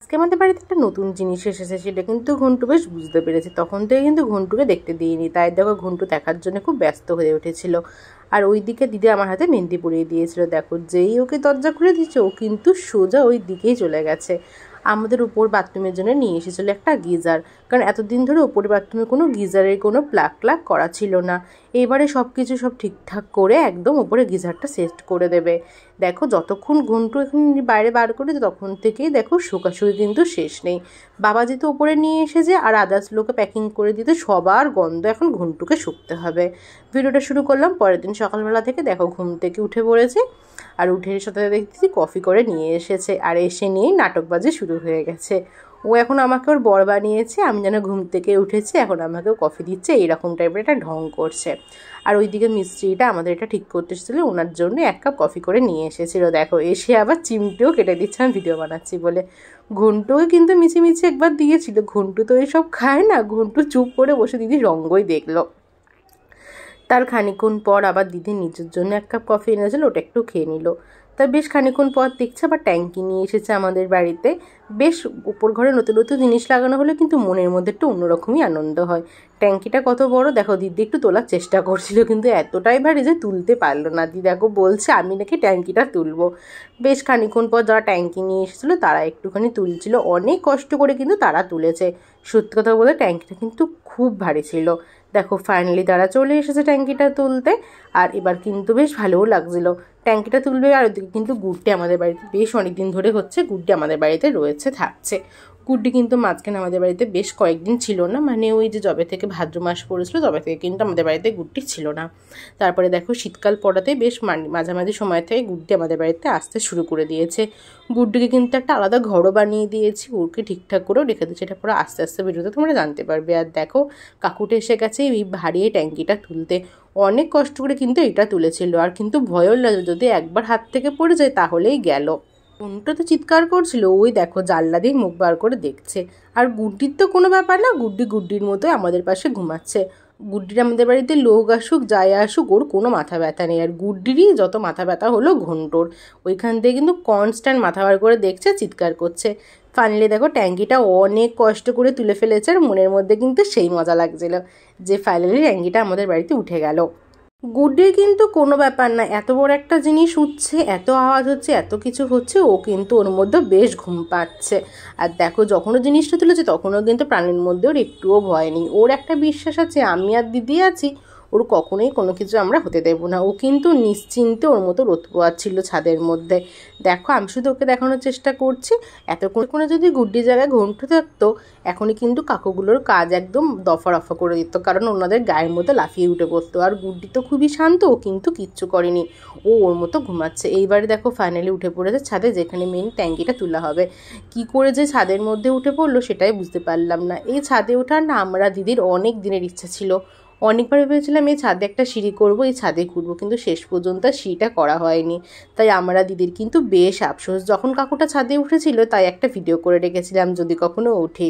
আজকে আমাদের বাড়িতে একটা নতুন জিনিস এসেছে, সেটা কিন্তু ঘন্টু বেশ বুঝতে পেরেছে। তখন থেকে কিন্তু ঘন্টুকে দেখতে দিইনি, তাই দেখো ঘন্টু দেখার জন্য খুব ব্যস্ত হয়ে উঠেছিল। আর ওইদিকে দিদি আমার হাতে মেহেন্দি পরিয়ে দিয়েছিল। দেখো যেই ওকে দরজা খুলে দিচ্ছে, ও কিন্তু সোজা ওই দিকেই চলে গেছে। আমাদের উপর বাথরুমের জন্য নিয়ে এসেছিলো একটা গিজার, কারণ এতদিন ধরে উপরে বাথরুমে কোনো গিজারের কোনো প্লাগ করা ছিল না। এবারে সব কিছু সব ঠিকঠাক করে একদম উপরে গিজারটা সেট করে দেবে। দেখো যতক্ষণ ঘন্টু এখন বাইরে বার করে তখন থেকেই দেখো শোকাশুকি কিন্তু শেষ নেই। বাবা যেহেতু ওপরে নিয়ে এসেছে আর আদার্স লোকে প্যাকিং করে দিতে সবার গন্ধ এখন ঘন্টুকে শুকতে হবে। ভিডিওটা শুরু করলাম পরের দিন সকালবেলা থেকে। দেখো ঘুম থেকে উঠে পড়েছে, আর উঠে সাথে দেখতেছি কফি করে নিয়ে এসেছে, আর এসে নিয়েই নাটকবাজি শুরু হয়ে গেছে। ও এখন আমাকে ওর বর বানিয়েছে, আমি যেন ঘুম থেকে উঠেছি এখন আমাকেও কফি দিচ্ছে, এইরকম টাইপের একটা ঢং করছে। আর ওইদিকে মিস্ত্রিটা আমাদের এটা ঠিক করতে এসেছিলো, ওনার জন্য 1 কাপ কফি করে নিয়ে এসেছিলো। দেখো এসে আবার চিমটেও কেটে দিচ্ছে আমি ভিডিও বানাচ্ছি বলে। ঘন্টুও কিন্তু মিছিমিছি একবার দিয়েছিল, ঘন্টু তো এইসব খায় না। ঘন্টু চুপ করে বসে দিদি রঙ্গই দেখলো। তার খানিক্ষণ পর আবার দিদি নিজের জন্য 1 কাপ কফি এনেছিল, ওটা একটু খেয়ে নিল। তার বেশ খানিক্ষণ পর দেখছে আবার ট্যাঙ্কি নিয়ে এসেছে আমাদের বাড়িতে। বেশ উপর ঘরে নতুন নতুন জিনিস লাগানো হলে কিন্তু মনের মধ্যে একটু অন্যরকমই আনন্দ হয়। ট্যাঙ্কিটা কত বড় দেখো, দিদি একটু তোলার চেষ্টা করছিল কিন্তু এতটাই ভারী যে তুলতে পারলো না। দিদি দেখো বলছে আমি নাকি ট্যাঙ্কিটা তুলবো। বেশ খানিক্ষণ পর যারা ট্যাঙ্কি নিয়ে এসেছিলো তারা একটুখানি তুলছিল, অনেক কষ্ট করে কিন্তু তারা তুলেছে। সত্যি কথা বলতে ট্যাঙ্কিটা কিন্তু খুব ভারী ছিল। দেখো ফাইনালি তারা চলে এসেছে ট্যাঙ্কিটা তুলতে, আর এবার কিন্তু বেশ ভালোও লাগছিলো ট্যাঙ্কিটা তুলবে। আর ওদিকে কিন্তু গুড্ডি আমাদের বাড়িতে বেশ অনেকদিন ধরে হচ্ছে, গুড্ডি আমাদের বাড়িতে রয়েছে থাকছে। গুড্ডি কিন্তু মাঝখানে আমাদের বাড়িতে বেশ কয়েকদিন ছিল না, মানে ওই যে যবে থেকে ভাদ্র মাস পড়েছিল তবে থেকে কিন্তু আমাদের বাড়িতে গুড্ডি ছিল না। তারপরে দেখো শীতকাল পড়াতে বেশ মাঝামাঝি সময় থেকে গুড্ডি আমাদের বাড়িতে আসতে শুরু করে দিয়েছে। গুড্ডিকে কিন্তু একটা আলাদা ঘরও বানিয়ে দিয়েছি, ওকে ঠিকঠাক করেও রেখে দিয়েছি। এটা পুরো আস্তে আস্তে ভিডিওতে তোমরা জানতে পারবে। আর দেখো কাকুটা এসে গেছে এই ভারী ট্যাঙ্কিটা তুলতে, অনেক কষ্ট করে কিন্তু এটা তুলেছিল। আর কিন্তু ভয়ও লাগে যদি একবার হাত থেকে পড়ে যায় তাহলেই গেল। ঘন্টু তো চিৎকার করছিল, ওই দেখো জানলা দিয়ে মুখ বার করে দেখছে। আর গুড্ডির তো কোনো ব্যাপার না, গুড্ডির মতোই আমাদের পাশে ঘুমাচ্ছে। গুড্ডির আমাদের বাড়িতে লোক আসুক যাই আসুক ওর কোনো মাথা ব্যথা নেই। আর গুড্ডিরই যত মাথা ব্যথা হলো ঘন্টুর, ওইখান থেকে কিন্তু কনস্ট্যান্ট মাথা বার করে দেখছে, চিৎকার করছে। ফাইনালি দেখো ট্যাঙ্কিটা অনেক কষ্ট করে তুলে ফেলেছে, আর মনের মধ্যে কিন্তু সেই মজা লাগছিল যে ফাইনালি ট্যাঙ্কিটা আমাদের বাড়িতে উঠে গেল। গুড্ডির কিন্তু কোনো ব্যাপার না, এত বড় একটা জিনিস উঠছে, এত আওয়াজ হচ্ছে, এত কিছু হচ্ছে, ও কিন্তু ওর মধ্যে বেশ ঘুম পাচ্ছে। আর দেখো যখনও জিনিসটা তুলেছে তখনও কিন্তু প্রাণের মধ্যে ওর একটুও ভয় নেই। ওর একটা বিশ্বাস আছে আমি আর দিদি আছি, ওর কখনোই কোনো কিছু আমরা হতে দেবো না। ও কিন্তু নিশ্চিন্তে ওর মতো রোদ পোয়াচ্ছিল ছাদের মধ্যে। দেখো আমি শুধু ওকে দেখানোর চেষ্টা করছি, এতক্ষণে যদি গুড্ডির জায়গায় ঘন্টু থাকতো এখনই কিন্তু কাকুগুলোর কাজ একদম দফা রফা করে দিত, কারণ ওনাদের গায়ের মধ্যে লাফিয়ে উঠে বসতো। আর গুড্ডি তো খুবই শান্ত, ও কিন্তু কিচ্ছু করেনি, ও ওর মতো ঘুমাচ্ছে। এইবারে দেখো ফাইনালি উঠে পড়েছে ছাদে, যেখানে মেন ট্যাঙ্কিটা তোলা হবে। কি করে যে ছাদের মধ্যে উঠে পড়লো সেটাই বুঝতে পারলাম না। এই ছাদে ওঠার না আমরা দিদির অনেক দিনের ইচ্ছা ছিল, অনেকবার ভেবেছিলাম এই ছাদে একটা সিঁড়ি করবো, এই ছাদে ঘুরবো, কিন্তু শেষ পর্যন্ত সিঁড়িটা করা হয়নি। তাই আমরা দিদির কিন্তু বেশ আফসোস, যখন কাকুটা ছাদে উঠেছিল তাই একটা ভিডিও করে রেখেছিলাম যদি কখনো উঠি।